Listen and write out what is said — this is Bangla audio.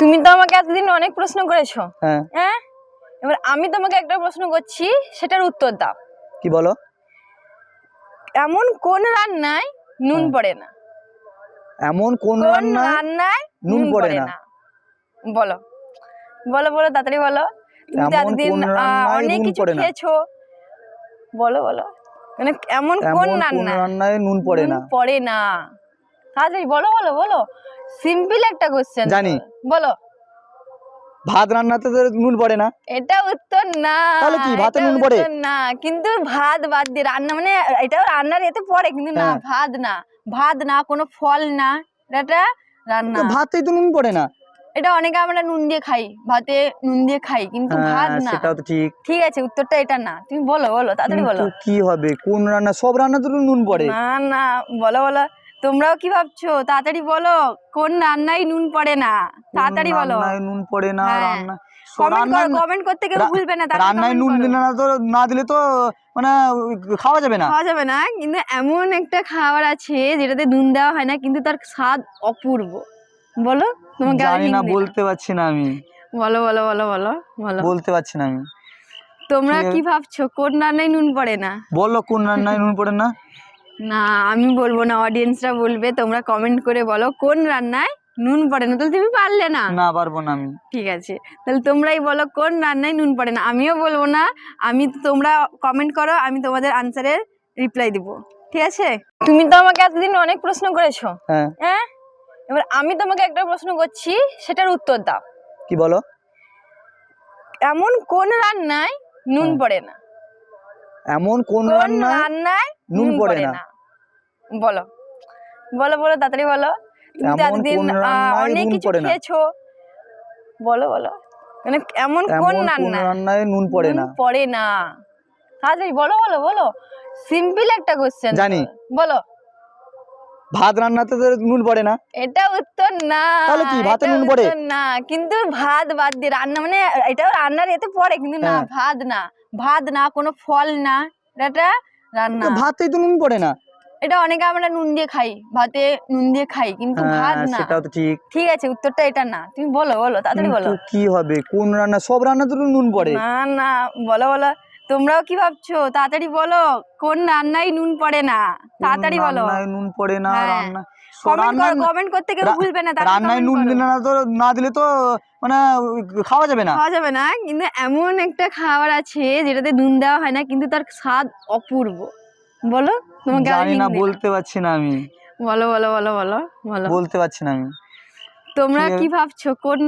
তুমি তো আমাকে এতদিন অনেক প্রশ্ন করেছো। হ্যাঁ, হ্যাঁ, এবার আমি তোমাকে একটা প্রশ্ন করছি, সেটার উত্তর দাও। কি বলো? এমন কোন রান্নায় নুন হ্যাঁ। পড়ে না? এমন কোন কোন রান্নায় রান্নায় নুন পড়ে না? বলো বলো বলো, তাড়াতাড়ি বলো। তুমি তো এমন এতদিন কোন রান্নায় অনেক নুন কিছু পড়ে না? খেয়েছো। বলো বলো, মানে এমন কোন এমন কোন রান্নায় রান্নায় নুন পড়ে নুন না? পড়ে না? তাড়াতাড়ি বলো বলো বলো, সিম্পল একটা কোশ্চেন। জানি। বলো। ভাত রান্নাতে তো নুন পড়ে না। এটা উত্তর না। তাহলে কি ভাতে এটা নুন পড়ে? উত্তর না, কিন্তু ভাত বাদ দিয়ে রান্না, মানে এটাও রান্নার এতে পড়ে, কিন্তু না, হ্যাঁ। ভাত না। ভাত না, কোনো ফল না, এটা রান্না। তো ভাতেই তো নুন পড়ে না। এটা অনেকে আমরা নুন দিয়ে খাই, ভাতে নুন দিয়ে খাই, কিন্তু ভাত হ্যাঁ, না। সেটাও তো ঠিক। ঠিক আছে, উত্তরটা এটা না। তুমি বলো বলো, তাড়াতাড়ি কিন্তু বলো। কি হবে? কোন রান্না? সব রান্নাতে তো নুন পড়ে। না না, বলো বলো। তোমরাও কি ভাবছো? তাড়াতাড়ি বলো, কোন রান্নায় নুন পড়ে না? কোন তাড়াতাড়ি বলো। রান্নায় নুন পড়ে না? হ্যাঁ, রান্না কমেন্ট করো, রান্নায় কমেন্ট করতে কেউ ভুলবে না, তাড়াতাড়ি রান্নায় কমেন্ট নুন করো। দিলে না তো, না দিলে তো মানে খাওয়া যাবে না। খাওয়া যাবে না, কিন্তু এমন একটা খাবার আছে যেটাতে নুন দেওয়া হয় না, কিন্তু তার স্বাদ অপূর্ব। বলো, তোমাকে আর জানি না, হিন্ট দিলাম। বলতে পারছি না আমি। বলো বলো বলো বলো বলো। বলতে পারছি না আমি। তোমরা ঠিক কি আছে। ভাবছো কোন রান্নায় নুন পড়ে না? বলো কোন রান্নায় নুন পড়ে না? না, আমি বলবো না, অডিয়েন্সরা বলবে। তোমরা কমেন্ট করে বলো কোন রান্নায় নুন পড়ে না। তাহলে তুমি পারলে না। না, পারবো না আমি। ঠিক আছে, তাহলে তোমরাই বলো কোন রান্নায় নুন পড়ে না। আমিও বলবো না। তোমরা কমেন্ট করো, আমি তোমাদের আনসারের রিপ্লাই দিব। ঠিক আছে? তুমি তো আমাকে এতদিন অনেক প্রশ্ন করেছো। হ্যাঁ, হ্যাঁ, এবার আমি তোমাকে একটা প্রশ্ন করছি, সেটার উত্তর দাও। কি বলো? এমন কোন রান্নায় নুন হ্যাঁ। পড়ে না? এমন কোন কোন রান্নায় রান্নায় নুন পড়ে না? বলো বলো বলো, তাড়াতাড়ি বলো। তুমি তো এমন এতদিন কোন রান্নায় অনেক নুন কিছু পড়ে না? খেয়েছো। বলো বলো, মানে এমন কোন এমন কোন রান্নায় রান্নায় নুন পড়ে নুন না? পড়ে না? তাড়াতাড়ি বলো বলো বলো, সিম্পল একটা কোশ্চেন। জানি। বলো। ভাত রান্নাতে তো নুন পড়ে না। এটা উত্তর না। তাহলে কি ভাতে এটা নুন পড়ে? উত্তর না, কিন্তু ভাত বাদ দিয়ে রান্না, মানে এটাও রান্নার এতে পড়ে, কিন্তু না, হ্যাঁ। ভাত না। ভাত না, কোনো ফল না, এটা রান্না। তো ভাতেই তো নুন পড়ে না। এটা অনেকে আমরা নুন দিয়ে খাই, ভাতে নুন দিয়ে খাই, কিন্তু ভাত হ্যাঁ, না। সেটাও তো ঠিক। ঠিক আছে, উত্তরটা এটা না। তুমি বলো বলো, তাড়াতাড়ি কিন্তু বলো। কি হবে? কোন রান্না? সব রান্নাতে তো নুন পড়ে। না না, বলো বলো। তোমরাও কি ভাবছো? তাড়াতাড়ি বলো, কোন রান্নায় নুন পড়ে না? কোন তাড়াতাড়ি বলো। রান্নায় নুন পড়ে না? হ্যাঁ, রান্না কমেন্ট করো, রান্না কমেন্ট করতে কেউ ভুলবে না, তাড়াতাড়ি রান্নায় কমেন্ট নুন করো। দিলে না তো, না দিলে তো মানে খাওয়া যাবে না। খাওয়া যাবে না, কিন্তু এমন একটা খাবার আছে যেটাতে নুন দেওয়া হয় না, কিন্তু তার স্বাদ অপূর্ব। বলো, তোমাকে আর জানি না, হিন্ট দিলাম। বলতে পারছি না আমি। বলো বলো বলো বলো বলো। বলতে পারছি না আমি। তোমরা ঠিক আছে। কি ভাবছো কোন